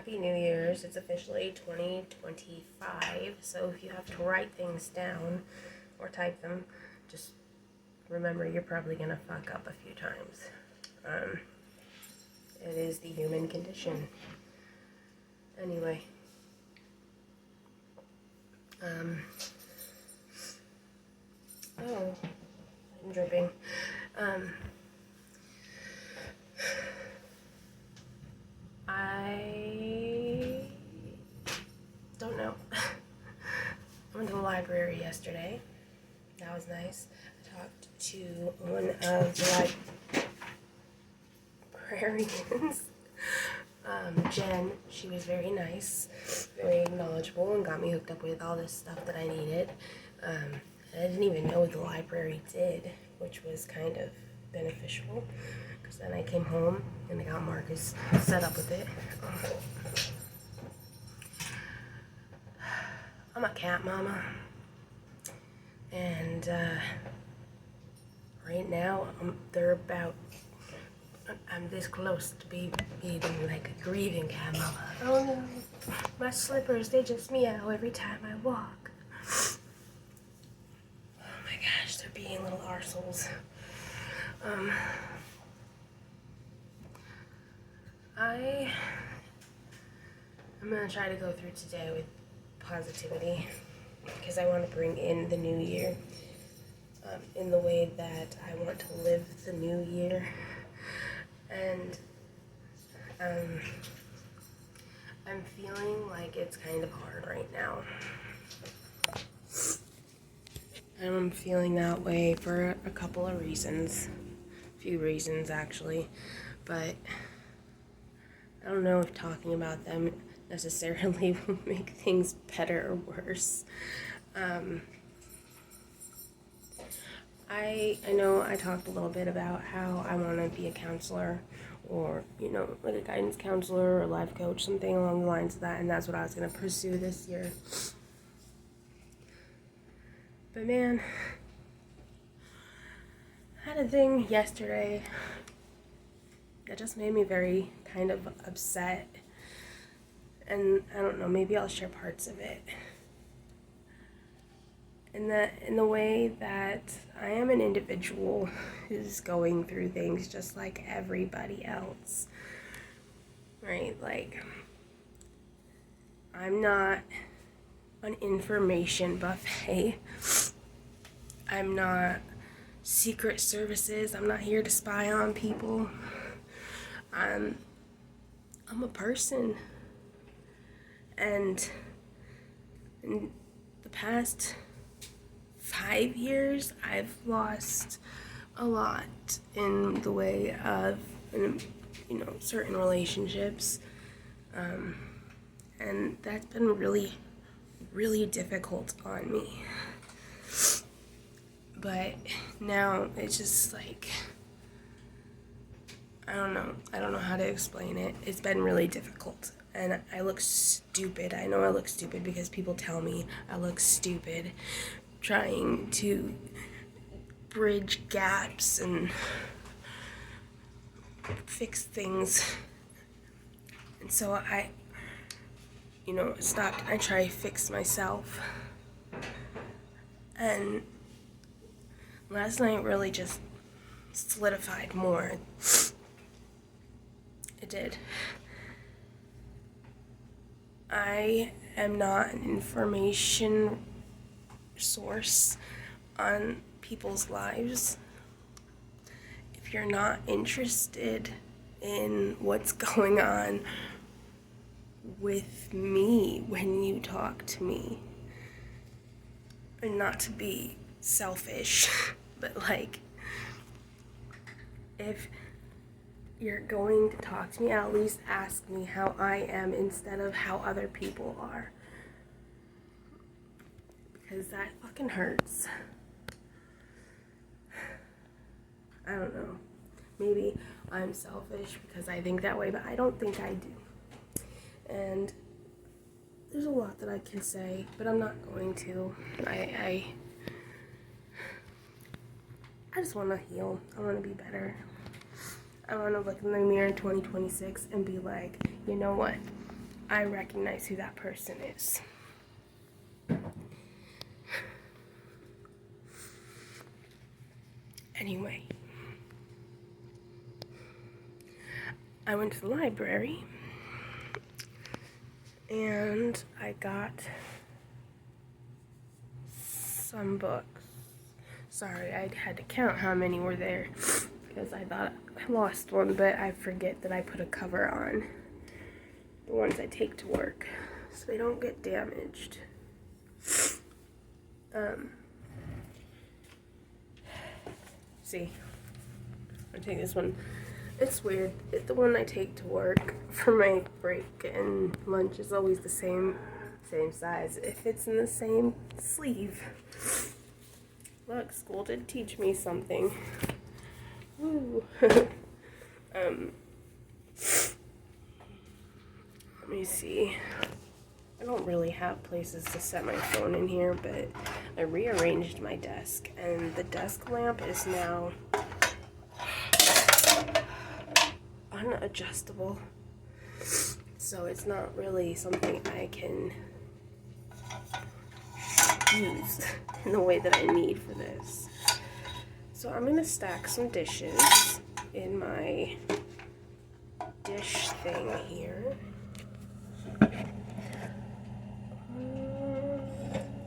Happy New Year's. It's officially 2025, so if you have to write things down or type them, just remember you're probably going to fuck up a few times. It is the human condition. Anyway. Oh, I'm dripping. I don't know. I went to the library yesterday. That was nice. I talked to one of the librarians, Jen. She was very nice, very knowledgeable, and got me hooked up with all this stuff that I needed. I didn't even know what the library did, which was kind of beneficial, because then I came home and I got Marcus set up with it. I'm a cat mama, and right now I'm this close to being like a grieving cat mama. Oh no, my slippers, they just meow every time I walk. Oh my gosh, they're being little arseholes. I'm gonna try to go through today with positivity, because I want to bring in the new year in the way that I want to live the new year. And I'm feeling like it's kind of hard right now. And I'm feeling that way for a couple of reasons. A few reasons, actually. But I don't know if talking about them necessarily will make things better or worse. I know I talked a little bit about how I want to be a counselor, or, like a guidance counselor or a life coach, something along the lines of that, and that's what I was going to pursue this year. But man, I had a thing yesterday that just made me very kind of upset, and I don't know, maybe I'll share parts of it. In the way that I am an individual who's going through things just like everybody else, right? Like, I'm not an information buffet. I'm not secret services. I'm not here to spy on people. I'm a person. And in the past 5 years, I've lost a lot in the way of, certain relationships. And that's been really, really difficult on me. But now it's just like, I don't know how to explain it. It's been really difficult. And I look stupid. I know I look stupid because people tell me I look stupid trying to bridge gaps and fix things. And so I stopped and I tried to fix myself. And last night really just solidified more. It did. I am not an information source on people's lives. If you're not interested in what's going on with me when you talk to me, and not to be selfish, but like, if you're going to talk to me, at least ask me how I am instead of how other people are. Because that fucking hurts. I don't know. Maybe I'm selfish because I think that way, but I don't think I do. And there's a lot that I can say, but I'm not going to. I just want to heal. I want to be better. I want to look in the mirror in 2026 and be like, you know what? I recognize who that person is. Anyway, I went to the library and I got some books. Sorry, I had to count how many were there because I thought I lost one, but I forget that I put a cover on the ones I take to work so they don't get damaged. See, I take this one. It's weird. It's the one I take to work for my break, and lunch is always the same size. It fits in the same sleeve. Look, school did teach me something. Woo. Let me see. I don't really have places to set my phone in here, but I rearranged my desk, and the desk lamp is now unadjustable, so it's not really something I can use in the way that I need for this. So I'm gonna stack some dishes in my dish thing here.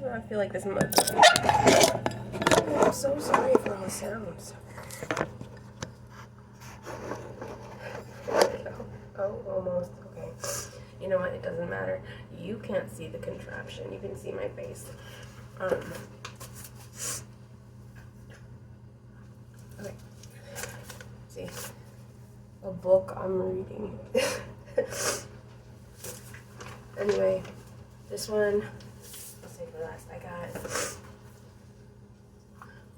I feel like this might be... I'm so sorry for all the sounds. Oh, almost. Okay. You know what? It doesn't matter. You can't see the contraption. You can see my face. Okay. See. A book I'm reading. Anyway, this one, I'll save for last. I got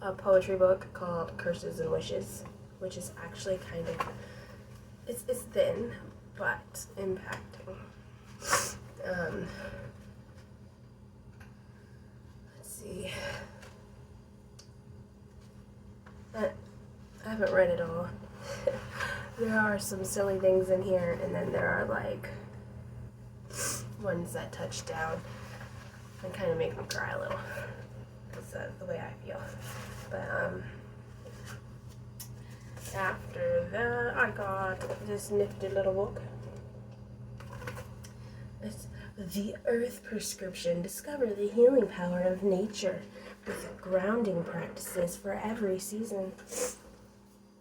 a poetry book called Curses and Wishes, which is actually kind of, it's thin, but impacting. Let's see. I haven't read it all. There are some silly things in here, and then there are like ones that touch down and kind of make me cry a little. That's the way I feel. But after that, I got this nifty little book. It's The Earth Prescription. Discover the healing power of nature with grounding practices for every season.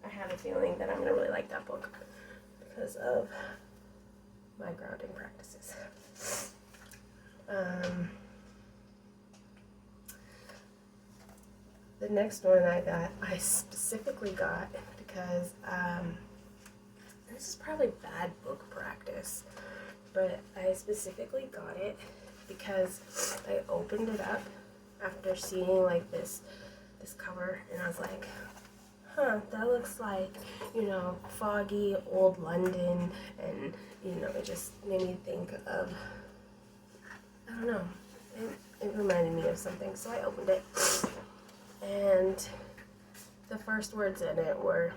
I have a feeling that I'm going to really like that book because of my grounding practices. The next one I specifically got because this is probably bad book practice, but I specifically got it because I opened it up after seeing like this cover, and I was like, huh, that looks like, foggy old London, and it just made me think of, I don't know, it reminded me of something, so I opened it, and the first words in it were,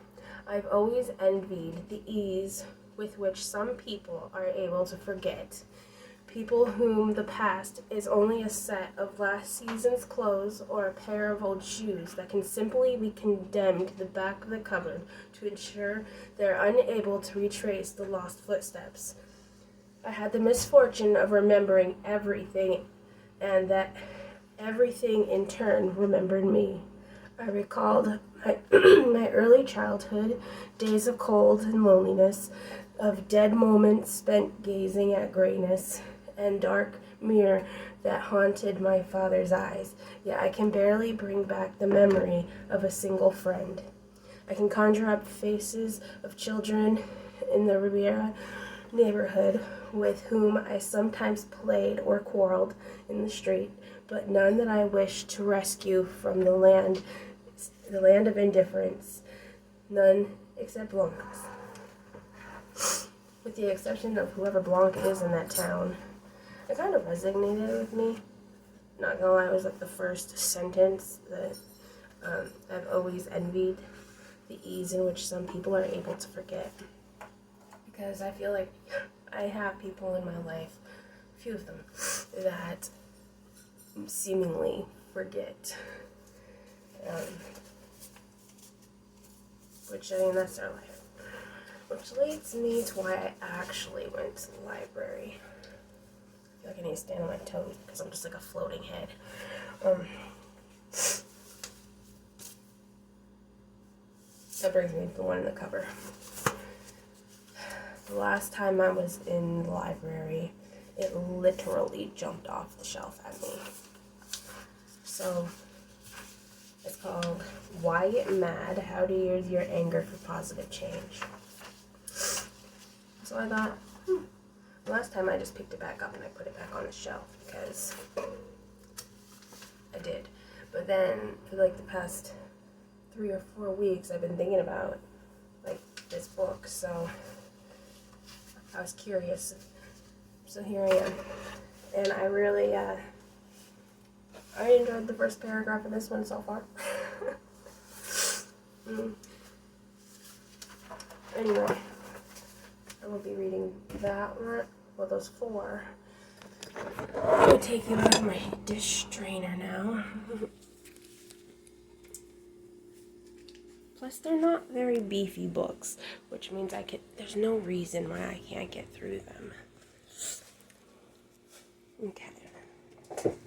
I've always envied the ease with which some people are able to forget. People whom the past is only a set of last season's clothes or a pair of old shoes that can simply be condemned to the back of the cupboard to ensure they're unable to retrace the lost footsteps. I had the misfortune of remembering everything, and that everything in turn remembered me. I recalled my early childhood, days of cold and loneliness, of dead moments spent gazing at grayness and dark mirror that haunted my father's eyes, yet I can barely bring back the memory of a single friend. I can conjure up faces of children in the Riviera neighborhood with whom I sometimes played or quarreled in the street, but none that I wished to rescue from the land of indifference, none except Blanca's. With the exception of whoever Blanca is in that town. It kind of resonated with me. Not gonna lie, it was like the first sentence that I've always envied the ease in which some people are able to forget. Because I feel like I have people in my life, a few of them, that seemingly forget. Which, I mean, that's their life. Which leads me to why I actually went to the library. I feel like I need to stand on my toes because I'm just like a floating head. That brings me to the one in the cover. The last time I was in the library, it literally jumped off the shelf at me. So, it's called Why Get Mad? How to Use Your Anger for Positive Change. So I thought, last time I just picked it back up and I put it back on the shelf because I did. But then for like the past 3 or 4 weeks, I've been thinking about like this book, so I was curious. So here I am, and I really, I enjoyed the first paragraph of this one so far. Anyway, I will be reading that one. Well, those 4. I'm gonna take you out of my dish strainer now. Plus, they're not very beefy books, which means there's no reason why I can't get through them. Okay.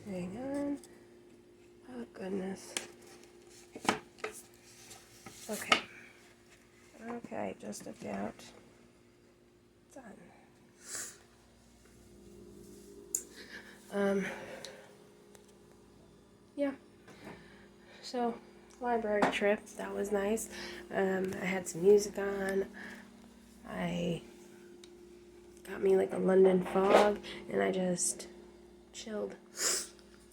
Hang on. Oh, goodness. Okay. Okay, just about done. Yeah. So, library trip, that was nice. I had some music on. I got me like a London fog, and I just chilled.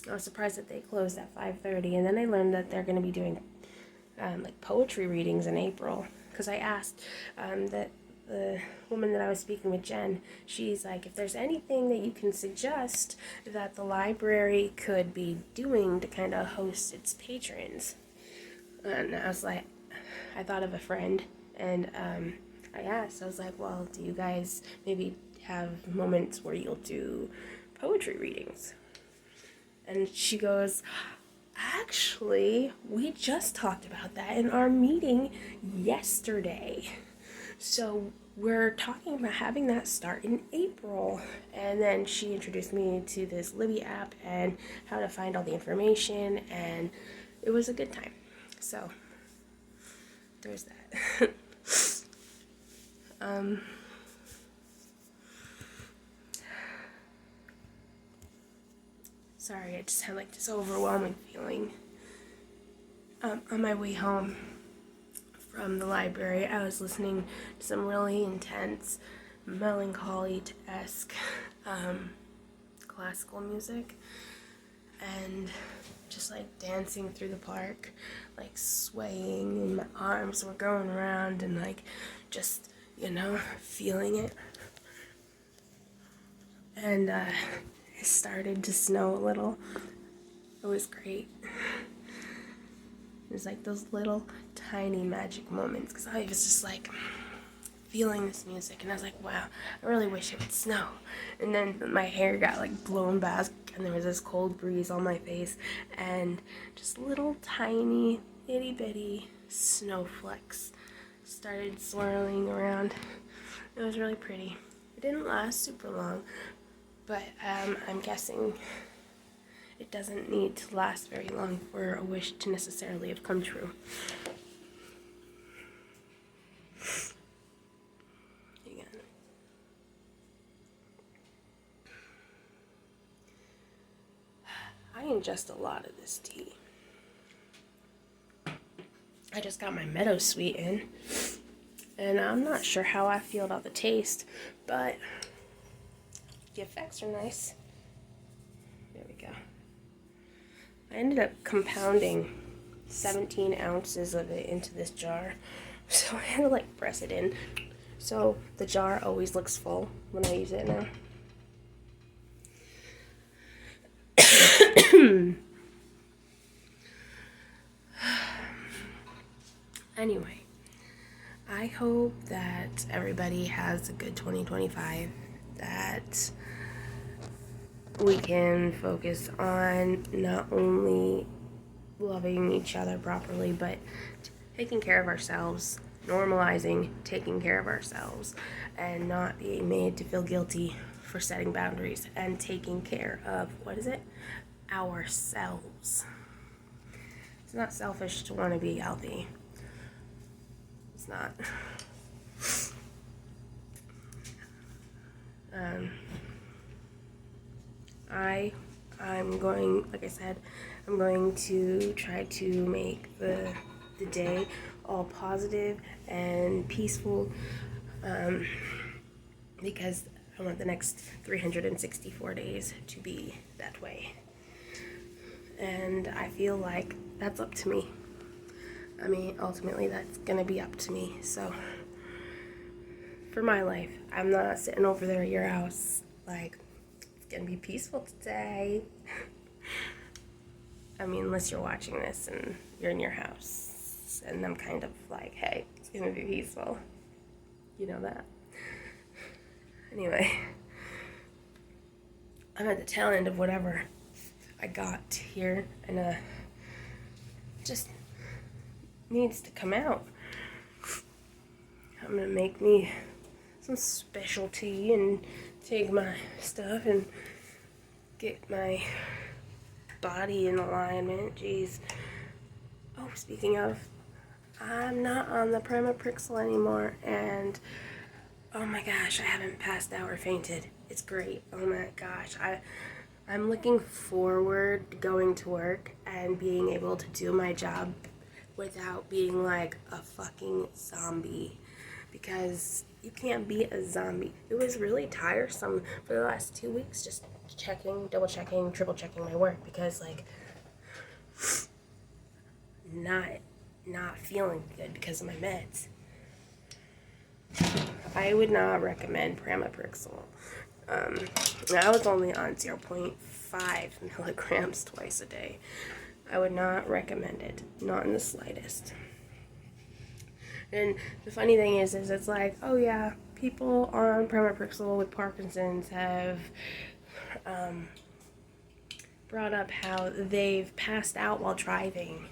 I was surprised that they closed at 5:30, and then I learned that they're going to be doing like poetry readings in April, because I asked that the woman that I was speaking with, Jen, she's like, if there's anything that you can suggest that the library could be doing to kind of host its patrons. And I was like, I thought of a friend, and I asked, I was like, well, do you guys maybe have moments where you'll do poetry readings? And she goes, actually, we just talked about that in our meeting yesterday. So we're talking about having that start in April. And then she introduced me to this Libby app and how to find all the information, and it was a good time. So there's that. Sorry, I just had like this overwhelming feeling. On my way home from the library, I was listening to some really intense, melancholy-esque classical music, and just like dancing through the park, like swaying, and my arms were going around, and like just, feeling it. And it started to snow a little. It was great. It was like those little tiny magic moments, because I was just like feeling this music, and I was like, wow, I really wish it would snow. And then my hair got like blown back, and there was this cold breeze on my face, and just little tiny itty bitty snowflakes started swirling around. It was really pretty. It didn't last super long, but I'm guessing it doesn't need to last very long for a wish to necessarily have come true. Again. I ingest a lot of this tea. I just got my meadow sweet in, and I'm not sure how I feel about the taste, but the effects are nice. There we go. I ended up compounding 17 ounces of it into this jar, so I had to like press it in. So the jar always looks full when I use it now. Anyway, I hope that everybody has a good 2025, that we can focus on not only loving each other properly, but taking care of ourselves, normalizing taking care of ourselves, and not being made to feel guilty for setting boundaries and taking care of, what is it? Ourselves. It's not selfish to want to be healthy. It's not. I'm going, like I said, I'm going to try to make the day all positive and peaceful, because I want the next 364 days to be that way. And I feel like that's up to me. I mean, ultimately, that's gonna be up to me. So, for my life, I'm not sitting over there at your house like, it's gonna be peaceful today. I mean, unless you're watching this and you're in your house, and I'm kind of like, hey, it's gonna be peaceful. You know that. Anyway, I'm at the tail end of whatever I got here, and just needs to come out. I'm gonna make me some special tea and take my stuff and get my body in alignment. Jeez. Oh, speaking of, I'm not on the Pramipixel anymore, and oh my gosh, I haven't passed out or fainted. It's great. Oh my gosh, I'm looking forward to going to work and being able to do my job without being like a fucking zombie, because you can't be a zombie. It was really tiresome for the last 2 weeks, just checking, double checking, triple checking my work, because like not feeling good because of my meds. I would not recommend Pramipixel. I was only on 0.5 milligrams twice a day. I would not recommend it, not in the slightest. And the funny thing is it's like, oh yeah, people on Pramipixel with Parkinson's have brought up how they've passed out while driving.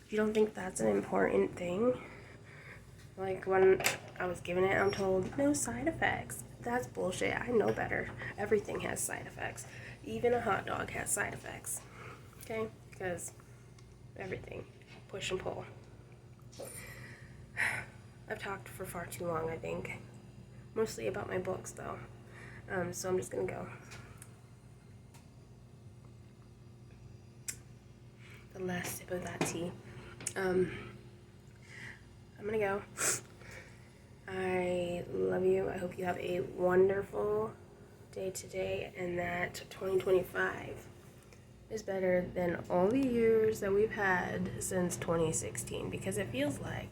You don't think that's an important thing? Like, when I was given it, I'm told no side effects. That's bullshit. I know better. Everything has side effects. Even a hot dog has side effects. Okay? Because everything. Push and pull. I've talked for far too long, I think. Mostly about my books, though. So I'm just gonna go. The last sip of that tea. I'm gonna go. I love you. I hope you have a wonderful day today, and that 2025 is better than all the years that we've had since 2016, because it feels like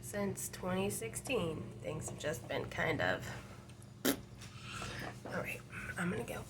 since 2016 things have just been kind of... Alright, I'm gonna go.